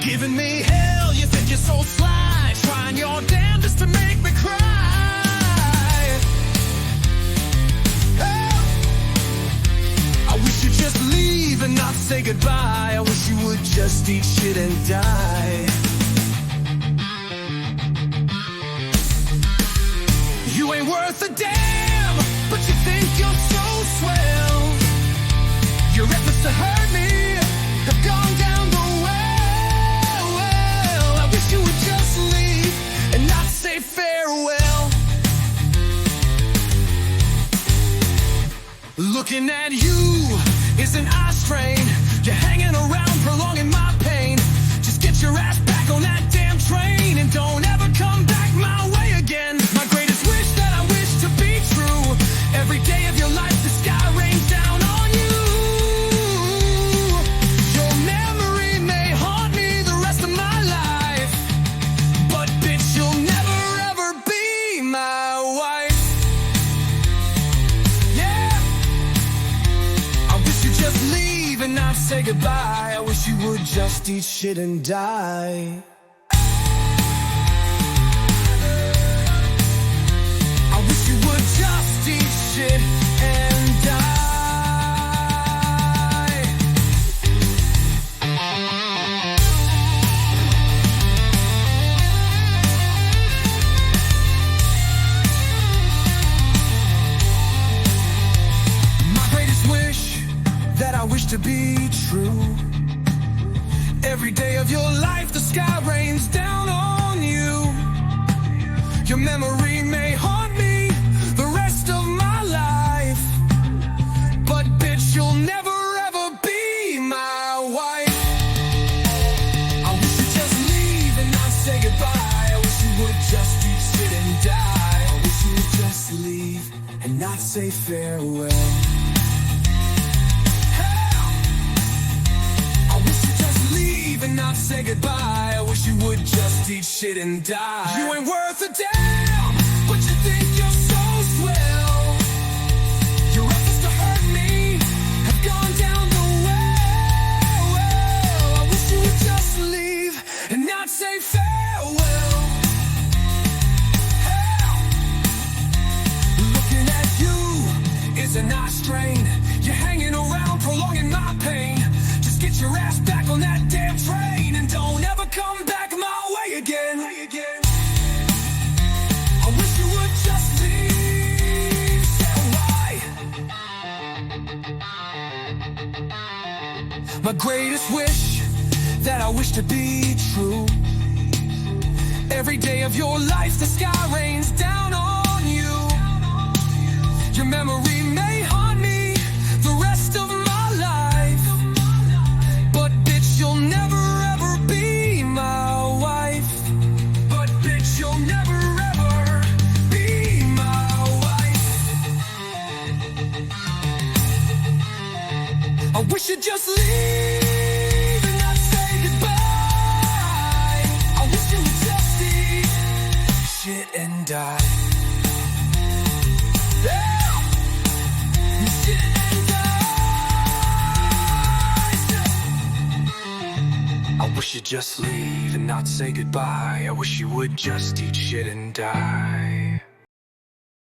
Giving me hell, you think you're so sly, trying your damnedest to make me cry. Oh, I wish you'd just leave and not say goodbye. I wish you would just eat shit and die. You ain't worth a damn, but you think you're so swell. Your efforts to hurt me have gone down the well. I wish you would just leave and not say farewell. Looking at you is an eye strain. You're hanging around, prolonging my pain. Just get your ass back on that damn train and don't ever come back my way again. My greatest wish that I wish to be true. Every day of your life the sky rains down on you. Your memory may haunt me the rest of my life, but bitch, you'll never ever be my wife. Yeah, I wish you'd just leave and not say goodbye. I wish you would just eat shit and die. I wish you would just eat shit and die. My greatest wish that I wish to be true. Every day of your life the sky rains down on you. Your memory may haunt me the rest of my life, but bitch, you'll never ever be my wife. I wish you'd just leave and not say goodbye. I wish you would just eat shit and die. I wish you would just leave and not say farewell. And not say goodbye. I wish you would just eat shit and die. You ain't worth a damn, but you think you're so swell. Your efforts to hurt me have gone down the well. I wish you would just leave and not say farewell. Hell, looking at you is an eye strain. You're hanging around, prolonging my pain. Just get your ass back on that damn train and don't ever come back my way again. I wish you would just leave. Say why? My greatest wish that I wish to be true. Every day of your life the sky rains down on you. Your memory may haunt me the rest of my life, but bitch, you'll never ever be my wife. But bitch, you'll never ever be my wife. I wish you'd just leave and not say goodbye. I wish you would just eat shit and die. Yeah. Shit and die. I wish you'd just leave and not say goodbye. I wish you would just eat shit and die.